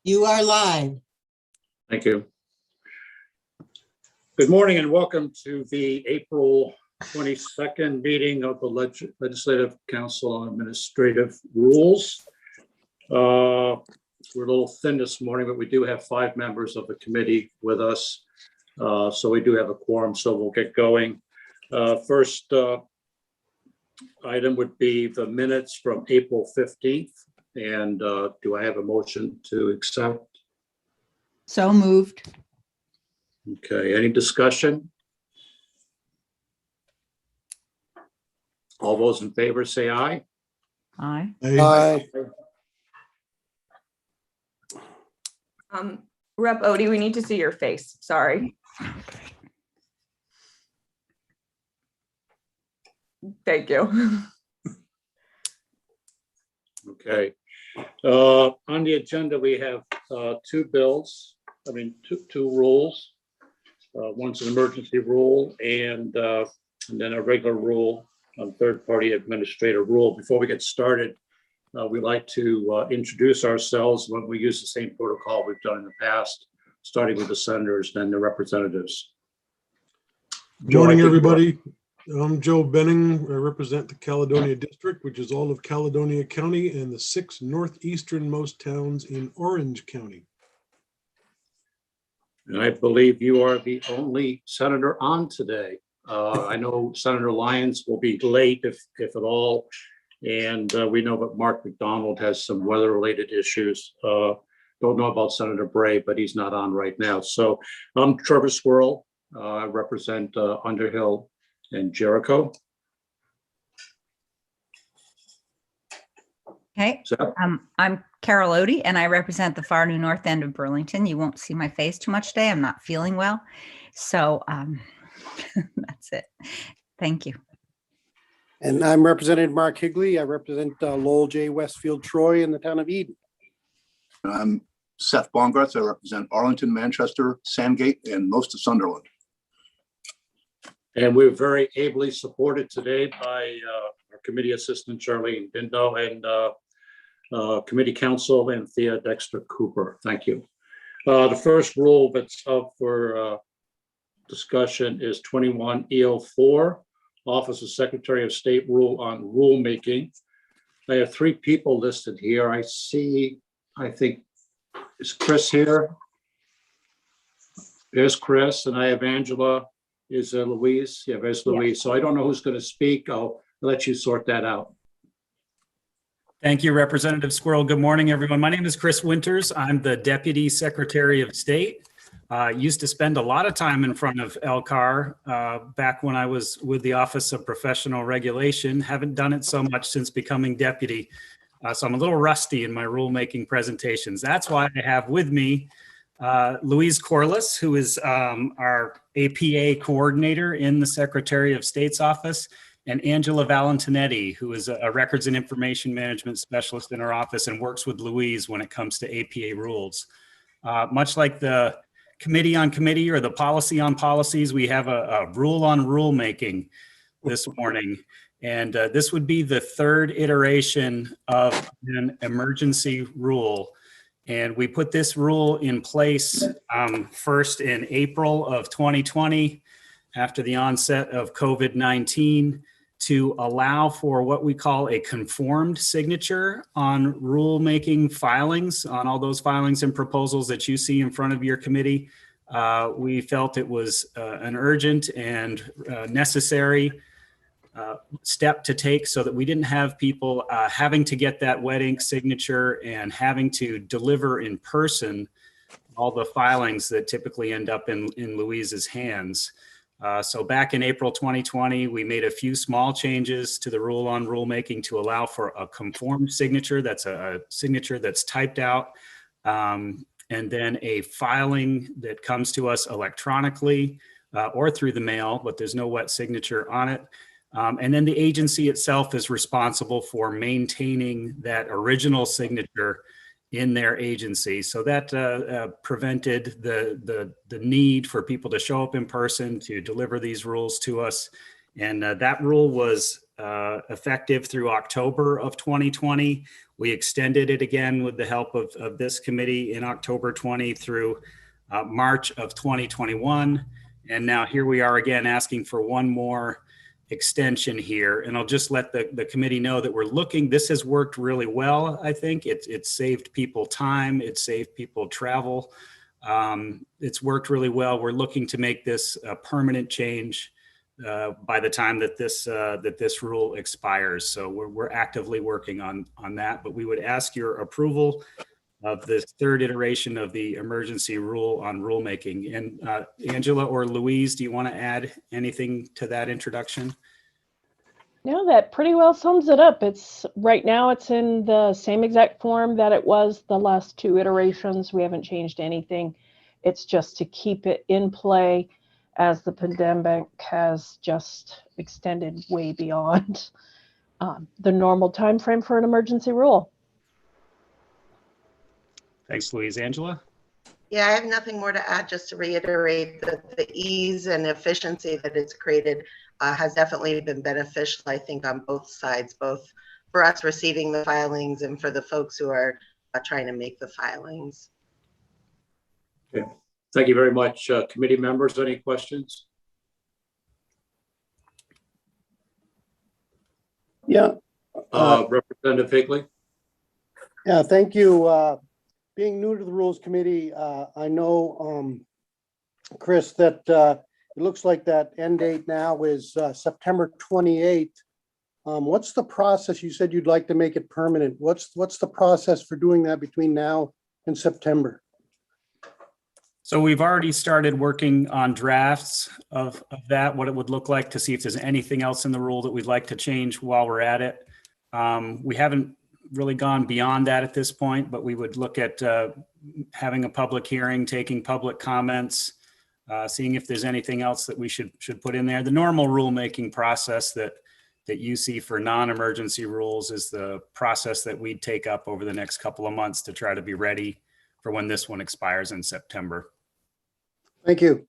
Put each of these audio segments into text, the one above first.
You are live. Thank you. Good morning and welcome to the April 22nd meeting of the Legislative Council on Administrative Rules. We're a little thin this morning, but we do have 5 members of the committee with us. So we do have a quorum, so we'll get going. First item would be the minutes from April 15th. And do I have a motion to accept? So moved. Okay, any discussion? All those in favor say aye. Aye. Aye. Rep. Odie, we need to see your face. Sorry. Thank you. Okay. On the agenda, we have 2 bills, two rules. One's an emergency rule and then a regular rule, third-party administrator rule. Before we get started, we like to introduce ourselves when we use the same protocol we've done in the past, starting with the senators, then the representatives. Good morning, everybody. I'm Joe Benning. I represent the Caledonia District, which is all of Caledonia County and the 6 northeasternmost towns in Orange County. And I believe you are the only senator on today. I know Senator Lyons will be late if at all. And we know that Mark McDonald has some weather-related issues. Don't know about Senator Bray, but he's not on right now. So I'm Trevor Squirrel. I represent Underhill and Jericho. Okay. I'm Carol Odie, and I represent the far new north end of Burlington. You won't see my face too much today. I'm not feeling well. So that's it. Thank you. And I'm Representative Mark Higley. I represent Lowell J. Westfield Troy in the town of Eden. I'm Seth Bongarth. I represent Arlington, Manchester, Sandgate, and most of Sunderland. And we're very ably supported today by our committee assistant, Charlene Bindo, and committee counsel, Anthea Dexter Cooper. Thank you. The first rule that's up for discussion is 21 EO4, Office of Secretary of State rule on rulemaking. I have 3 people listed here. I think, is Chris here? There's Chris, and I have Angela. Is Louise? Yeah, there's Louise. So I don't know who's going to speak. I'll let you sort that out. Thank you, Representative Squirrel. Good morning, everyone. My name is Chris Winters. I'm the Deputy Secretary of State. Used to spend a lot of time in front of LCAR back when I was with the Office of Professional Regulation. Haven't done it so much since becoming deputy. So I'm a little rusty in my rulemaking presentations. That's why I have with me Louise Corliss, who is our APA coordinator in the Secretary of State's office, and Angela Valentinetti, who is a records and information management specialist in our office and works with Louise when it comes to APA rules. Much like the committee on committee or the policy on policies, we have a rule on rulemaking this morning. And this would be the 3rd iteration of an emergency rule. And we put this rule in place first in April of 2020, after the onset of COVID-19, to allow for what we call a conformed signature on rulemaking filings, on all those filings and proposals that you see in front of your committee. We felt it was an urgent and necessary step to take so that we didn't have people having to get that wet ink signature and having to deliver in person all the filings that typically end up in Louise's hands. So back in April 2020, we made a few small changes to the rule on rulemaking to allow for a conformed signature. That's a signature that's typed out, and then a filing that comes to us electronically or through the mail, but there's no wet signature on it. And then the agency itself is responsible for maintaining that original signature in their agency. So that prevented the need for people to show up in person to deliver these rules to us. And that rule was effective through October of 2020. We extended it again with the help of this committee in October 20 through March of 2021. And now here we are again asking for one more extension here. And I'll just let the committee know that we're looking, this has worked really well. I think it's saved people time. It's saved people travel. It's worked really well. We're looking to make this a permanent change by the time that this rule expires. So we're actively working on that, but we would ask your approval of the third iteration of the emergency rule on rulemaking. And Angela or Louise, do you want to add anything to that introduction? No, that pretty well sums it up. Right now it's in the same exact form that it was the last two iterations. We haven't changed anything. It's just to keep it in play as the pandemic has just extended way beyond the normal time frame for an emergency rule. Thanks, Louise. Angela? Yeah, I have nothing more to add, just to reiterate that the ease and efficiency that it's created has definitely been beneficial, I think, on both sides, both for us receiving the filings and for the folks who are trying to make the filings. Okay. Thank you very much. Committee members, any questions? Yeah. Representative Higley? Yeah, thank you. Being new to the Rules Committee, I know, Chris, that it looks like that end date now is September 28th. What's the process? You said you'd like to make it permanent. What's the process for doing that between now and September? So we've already started working on drafts of that, what it would look like, to see if there's anything else in the rule that we'd like to change while we're at it. We haven't really gone beyond that at this point, but we would look at having a public hearing, taking public comments, seeing if there's anything else that we should put in there. The normal rulemaking process that you see for non-emergency rules is the process that we'd take up over the next couple of months to try to be ready for when this one expires in September. Thank you.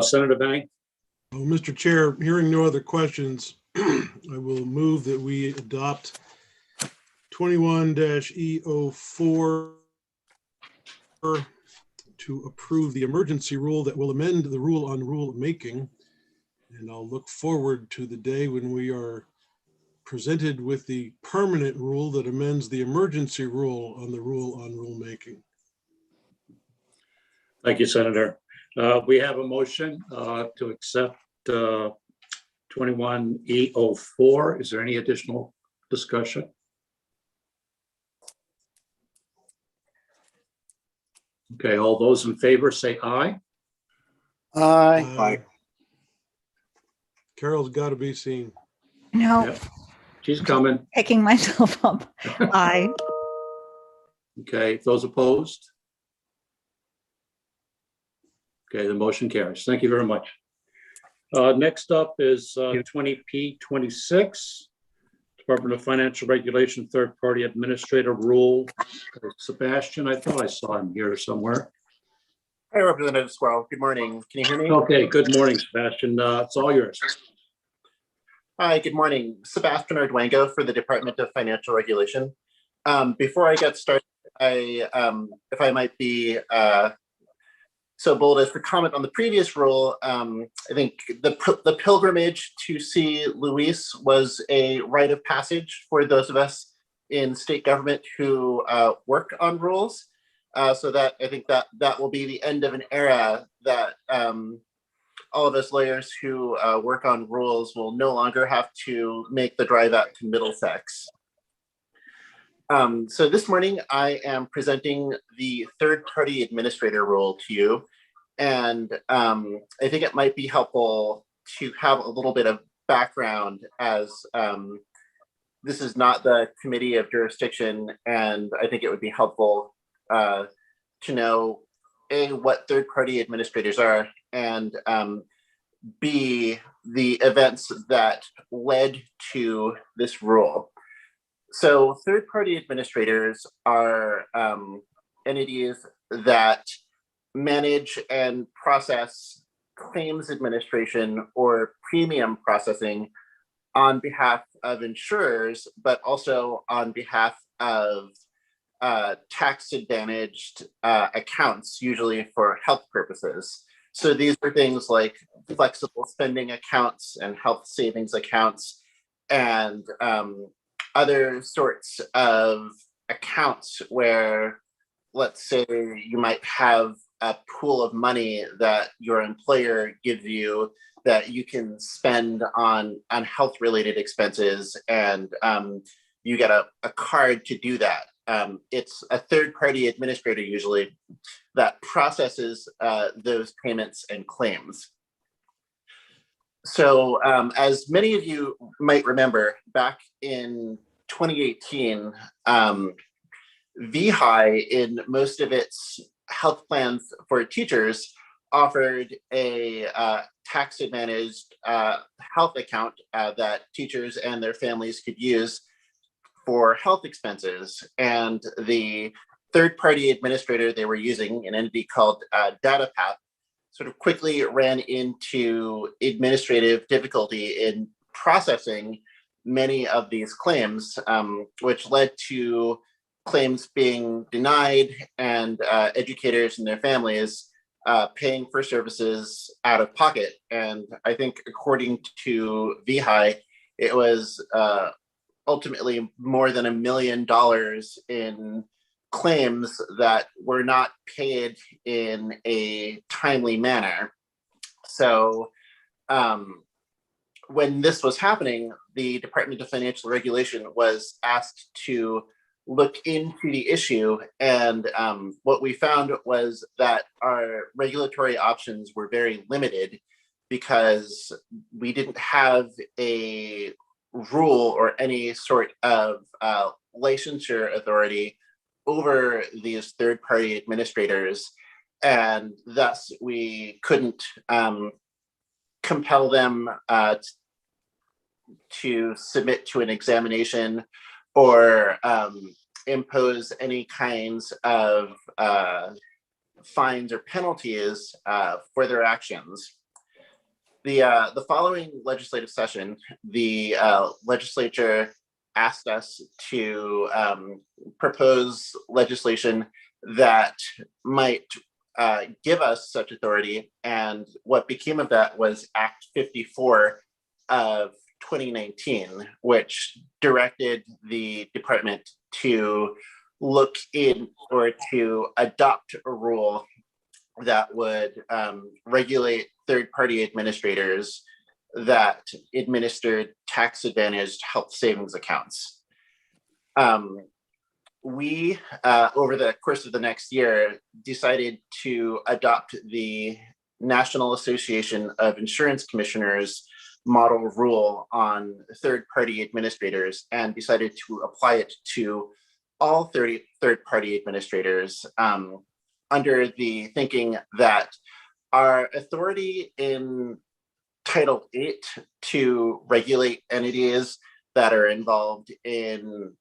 Senator Benning? Well, Mr. Chair, hearing no other questions, I will move that we adopt 21-E04 to approve the emergency rule that will amend the rule on rulemaking. And I'll look forward to the day when we are presented with the permanent rule that amends the emergency rule on the rule on rulemaking. Thank you, Senator. We have a motion to accept 21-E04. Is there any additional discussion? Okay, all those in favor say aye. Aye. Carol's got to be seen. No, Yep. She's coming. picking myself up. Aye. Okay, those opposed? Okay, the motion carries. Thank you very much. Next up is 20P26, Department of Financial Regulation, third-party administrator rule. Sebastian, I thought I saw him here somewhere. Hi, Representative Squirrel. Good morning. Can you hear me? Okay, good morning, Sebastian. It's all yours. Hi, good morning. Sebastian Arduengo for the Department of Financial Regulation. Before I get started, if I might be so bold as to comment on the previous rule, I think the pilgrimage to see Luis was a rite of passage for those of us in state government who work on rules. So that I think that will be the end of an era that all of us lawyers who work on rules will no longer have to make the drive out to Middlesex. So this morning I am presenting the third-party administrator rule to you. And I think it might be helpful to have a little bit of background, as this is not the committee of jurisdiction. And I think it would be helpful to know, A, what third-party administrators are, and B, the events that led to this rule. So third-party administrators are entities that manage and process claims administration or premium processing on behalf of insurers, but also on behalf of tax advantaged accounts, usually for health purposes. So these are things like flexible spending accounts and health savings accounts and other sorts of accounts where, let's say, you might have a pool of money that your employer gives you that you can spend on health related expenses, and you get a card to do that. It's a third party administrator usually that processes those payments and claims. So as many of you might remember, back in 2018, VHI, in most of its health plans for teachers, offered a tax advantaged health account that teachers and their families could use for health expenses. And the third-party administrator they were using, an entity called DataPath, sort of quickly ran into administrative difficulty in processing many of these claims, which led to claims being denied and educators and their families paying for services out of pocket. And I think according to VHI, it was ultimately more than $1 million in claims that were not paid in a timely manner. So when this was happening, the Department of Financial Regulation was asked to look into the issue. And what we found was that our regulatory options were very limited because we didn't have a rule or any sort of licensure authority over these third-party administrators, and thus we couldn't compel them to submit to an examination or impose any kinds of fines or penalties for their actions. The following legislative session, the legislature asked us to propose legislation that might give us such authority, and what became of that was Act 54 of 2019, which directed the department to look in or to adopt a rule that would regulate third-party administrators that administered tax-advantaged health savings accounts. We, over the course of the next year, decided to adopt the National Association of Insurance Commissioners model rule on third-party administrators and decided to apply it to all third-party administrators under the thinking that our authority in Title VIII to regulate entities that are involved in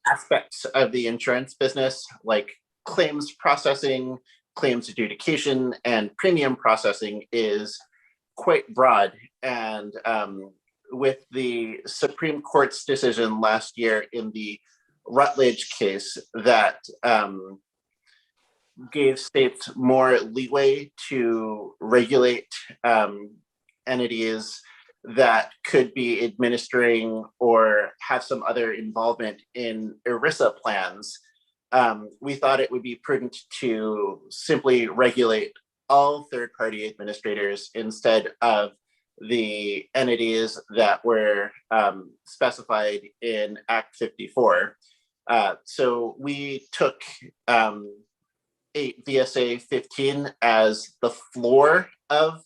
aspects of the insurance business, like claims processing, claims adjudication, and premium processing, is quite broad. And with the Supreme Court's decision last year in the Rutledge case that gave states more leeway to regulate entities that could be administering or have some other involvement in ERISA plans, we thought it would be prudent to simply regulate all third-party administrators instead of the entities that were specified in Act 54. So we took VSA 15 as the floor of,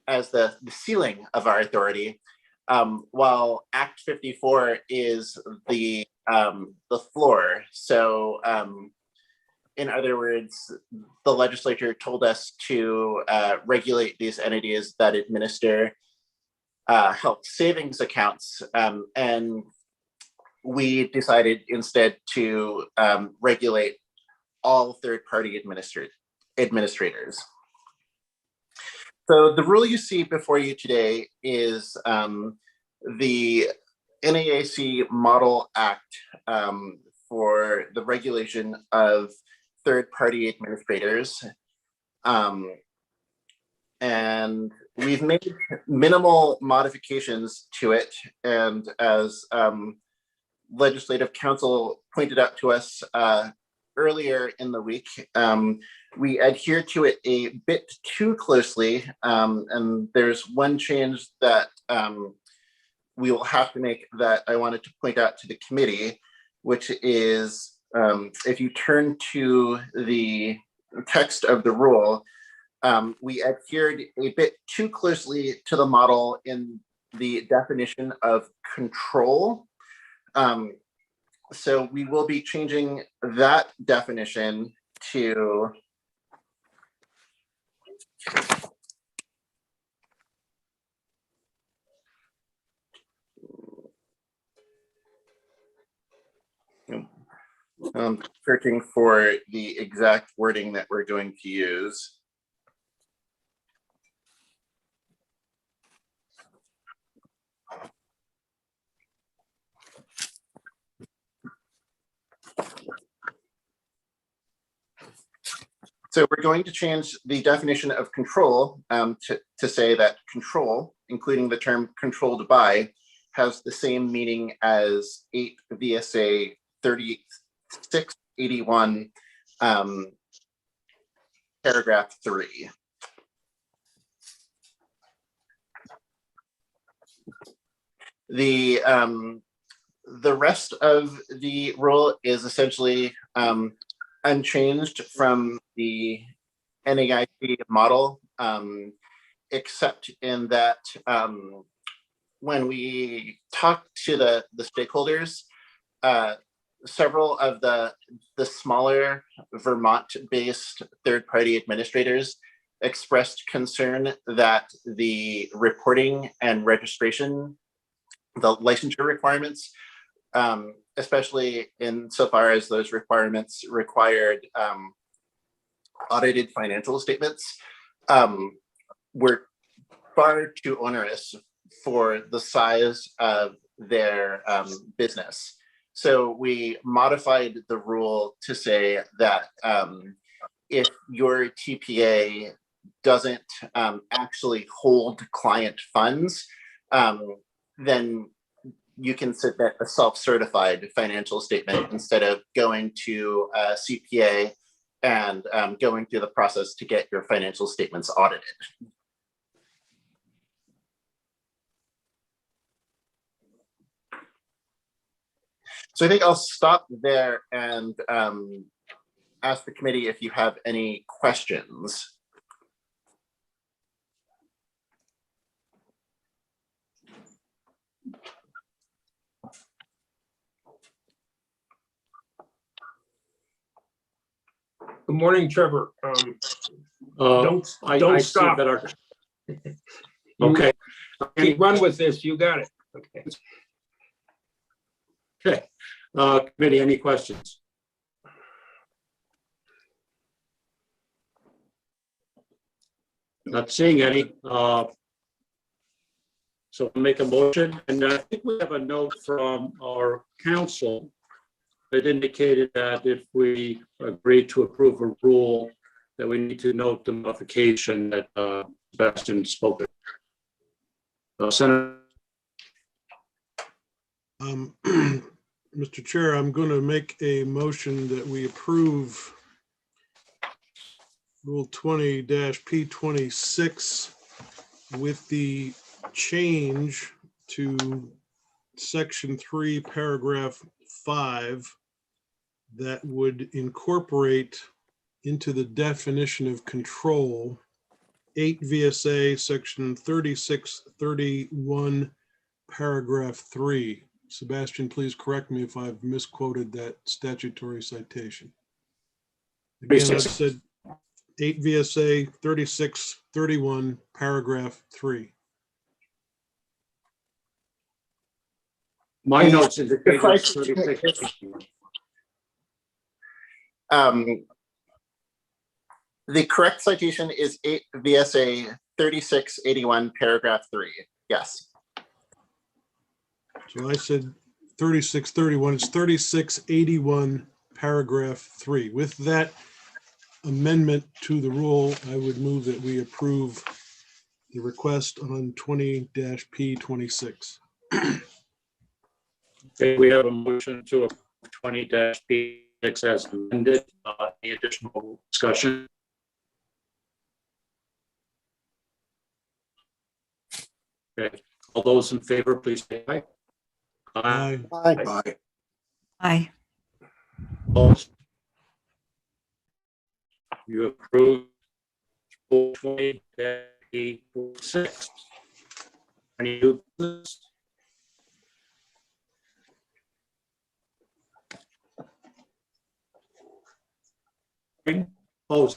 as the ceiling of our authority, while Act 54 is the floor. So in other words, the legislature told us to regulate these entities that administer health savings accounts, and we decided instead to regulate all third-party administrators. So the rule you see before you today is the NAAC Model Act for the regulation of third-party administrators. And we've made minimal modifications to it. And as Legislative Council pointed out to us earlier in the week, we adhere to it a bit too closely. And there's one change that we will have to make that I wanted to point out to the committee, which is if you turn to the text of the rule, we adhered a bit too closely to the model in the definition of control. So we will be changing that definition to searching for the exact wording that we're going to use. So we're going to change the definition of control to say that control, including the term controlled by, has the same meaning as 8 VSA 3681, paragraph 3. The rest of the rule is essentially unchanged from the NAIC model, except in that when we talk to the stakeholders, several of the smaller Vermont-based third-party administrators expressed concern that the reporting and registration, the licensure requirements, especially insofar as those requirements required audited financial statements, were far too onerous for the size of their business. So we modified the rule to say that if your TPA doesn't actually hold client funds, then you can submit a self-certified financial statement instead of going to a CPA and going through the process to get your financial statements audited. So I think I'll stop there and ask the committee if you have any questions. Good morning, Trevor. Don't I see stop. that our- Okay. Keep run with this. You got it. Okay. Okay. Committee, any questions? Not seeing any. So I'll make a motion, and I think we have a note from our council that indicated that if we agree to approve a rule, that we need to note the modification that Sebastian spoke of. Senator. Mr. Chair, I'm going to make a motion that we approve Rule 20-P26 with the change to Section 3, Paragraph 5 that would incorporate into the definition of control 8 VSA Section 3631, Paragraph 3. Sebastian, please correct me if I've misquoted that statutory citation. Again, I've said 8 VSA 3631, Paragraph 3. My notes indicate The correct citation is 8 VSA 3681, paragraph 3. Yes. So I said 3631, it's 3681, paragraph 3. With that amendment to the rule, I would move that we approve the request on 20-P26. Okay, we have a motion to approve 20-P6 as amended. Any additional discussion? Okay, all those in favor, please say aye. Aye. Aye. Aye. Aye. Opposed? You approve 20-P6. Any new business? Oh,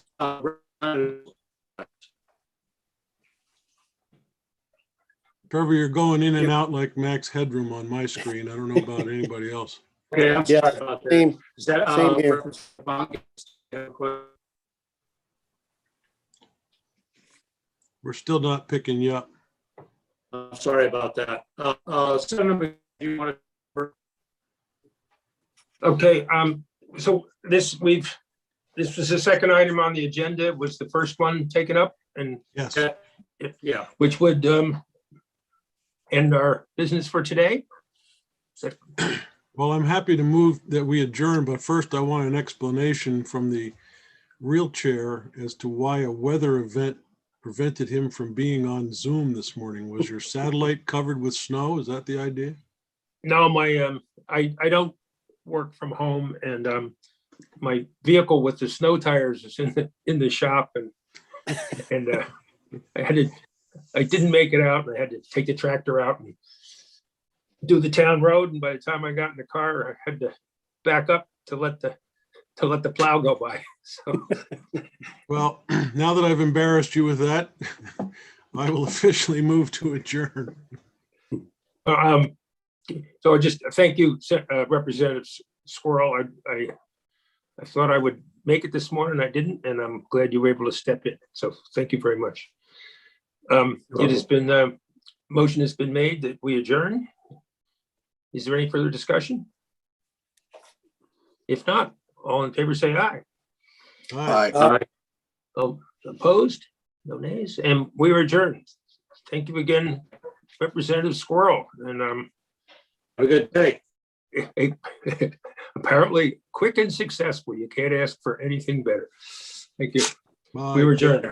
Trevor, you're going in and out like Max Headroom on my screen. I don't know about anybody else. okay, I'm sorry Yeah, about that. same, Is that same here. reference to Bonk? We're still not picking you up. Sorry about that. Senator, you want to? Okay, so this was the second item on the agenda, was the first one taken up, and Yes. Yeah. which would end our business for today. Well, I'm happy to move that we adjourn, but first I want an explanation from the real chair as to why a weather event prevented him from being on Zoom this morning. Was your satellite covered with snow? Is that the idea? No, my I don't work from home, and my vehicle with the snow tires is in the shop, and I didn't make it out, and I had to take the tractor out and do the town road, and by the time I got in the car, I had to back up to let the plow go by. So Well, now that I've embarrassed you with that, I will officially move to adjourn. so I just thank you, Representative Squirrel. I thought I would make it this morning. I didn't, and I'm glad you were able to step in. So thank you very much. It has been motion has been made that we adjourn. Is there any further discussion? If not, all in favor say aye. Aye. Aye. Oh, opposed? No nays, and we are adjourned. Thank you again, Representative Squirrel, and Have a good day. apparently quick and successful. You can't ask for anything better. Thank you. Bye. We were adjourned.